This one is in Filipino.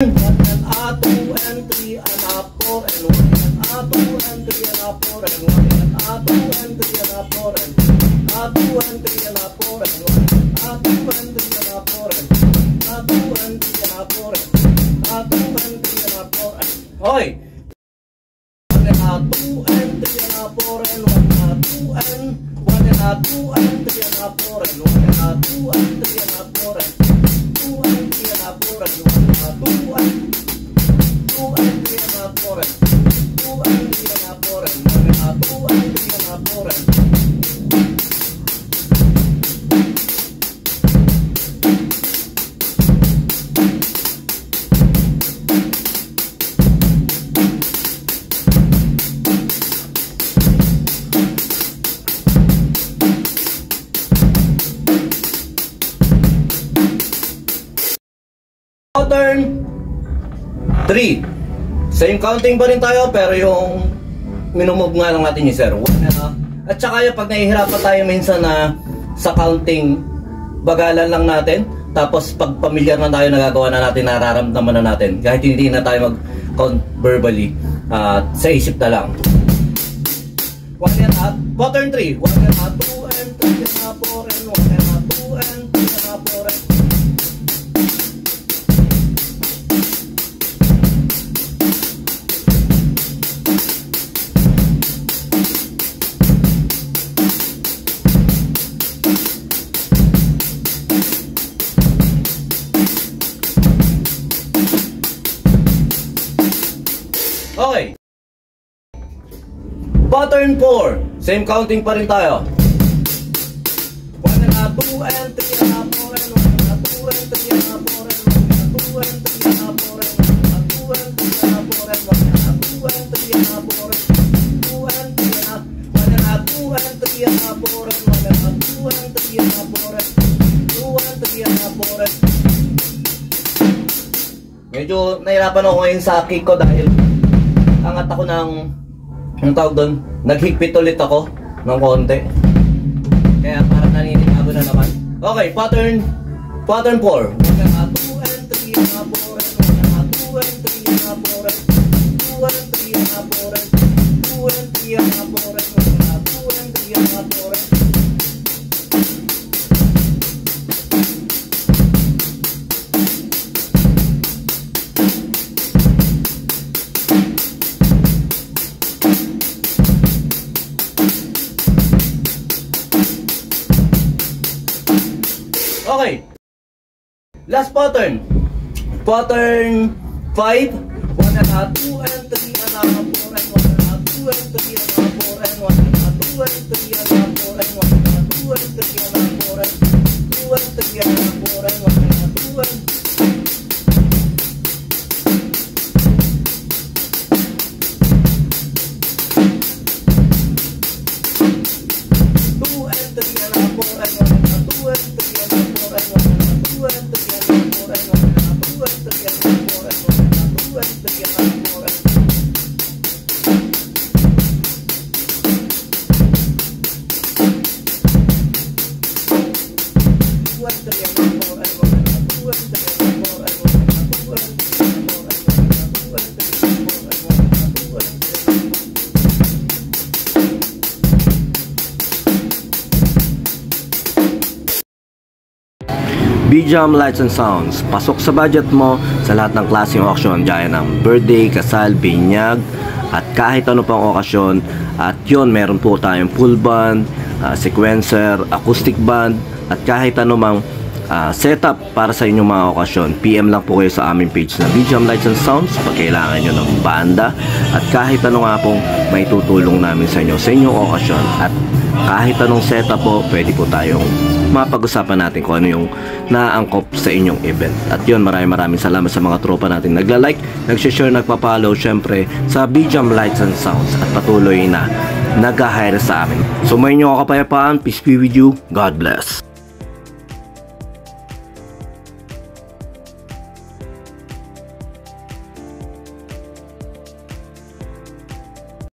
and a 2 and 3 and a 4 and 1 and a 2 and 3 and a 4 and 1 and a 2 and 3 and a 4 and a 2 and 3 and a 4 and 1 a 2 and 3 and a 4 and a 2 and 3 and a 4 and a 2 and 3 and a 4 and hoy 1 and a 2 and 3 and a 4 and 1 and a 2 and 1 and a 2 and 3 and a 4 and 1 and a 2 and 3 and a 4 and 2 and 3 and a 4 and 1 and a 2 and 3 and a 4 and 2 and 3 and a 4 and 1 and a 2 and 3 and a 4 and pattern 3. Same counting pa rin tayo, pero yung minumove nga lang natin yung 0. At saka yung pag nahihirapan tayo minsan na sa counting, bagalan lang natin. Tapos pag familiar na tayo, nagagawa na natin, nararamdaman na natin. Kahit hindi na tayo mag-count verbally, sa isip na lang. 1 and a, pattern 3. 1 and a, 2 and 3 and a 4 and 1 and a 2 and 3 and a 4 and okay. Pattern 4. Same counting pa rin tayo. 1 and a 2 and 3 and a 4 and 1 and a 2 and 3 and a 4 and 1 and a 2 and 3 and a 4 and 1 and a 2 and 3 and a 4 and 1 and a 2 and 3 and a 4 and 2 and 3 and a 1 and a 2 and 3 and a 4 and 1 and a 2 and 3 and a 4 and 2 and 3 and a 4 and medyo nahirapan ako ngayon sa kick ko dahil angat ako ng ang tawag doon, naghigpit ulit ako ng konti. Kaya parang naninibago na naman. Okay, pattern 4. 1 and a 2 and 3 and a 4 and 1 and a 2 and 3 and a 4 and 2 and 3 and a 4 and 2 and 3 and a 4 and 1 and a 2 and 3 and a 4 and okay. Last pattern. Pattern 5. 1 and a 2 and 3 and a 4 and 1 and a 2 and 3 and a 4 and 1 and a 2 and 3 and a 4 and 1 and a 2 and 3 and a 4 and 2 and 3 and a 4 and 1 and a 2 and BJAM Lights and Sounds, pasok sa budget mo sa lahat ng klaseng auction gaya ng birthday, kasal, binyag at kahit ano pang okasyon. At yun, meron po tayong full band, sequencer, acoustic band at kahit ano mang setup para sa inyong mga okasyon. PM lang po kayo sa aming page na BJAM Lights and Sounds pag kailangan nyo ng banda at kahit ano nga pong may tutulong namin sa inyo sa inyong okasyon. At kahit anong setup po, pwede po tayong mapag-usapan natin kung ano yung naangkop sa inyong event. At yun, maraming salamat sa mga tropa natin nagla-like, nag-share, nagpa-follow syempre sa BJAM Lights and Sounds at patuloy na nag-hire sa amin. So may inyo kapayapaan, peace be with you, God bless.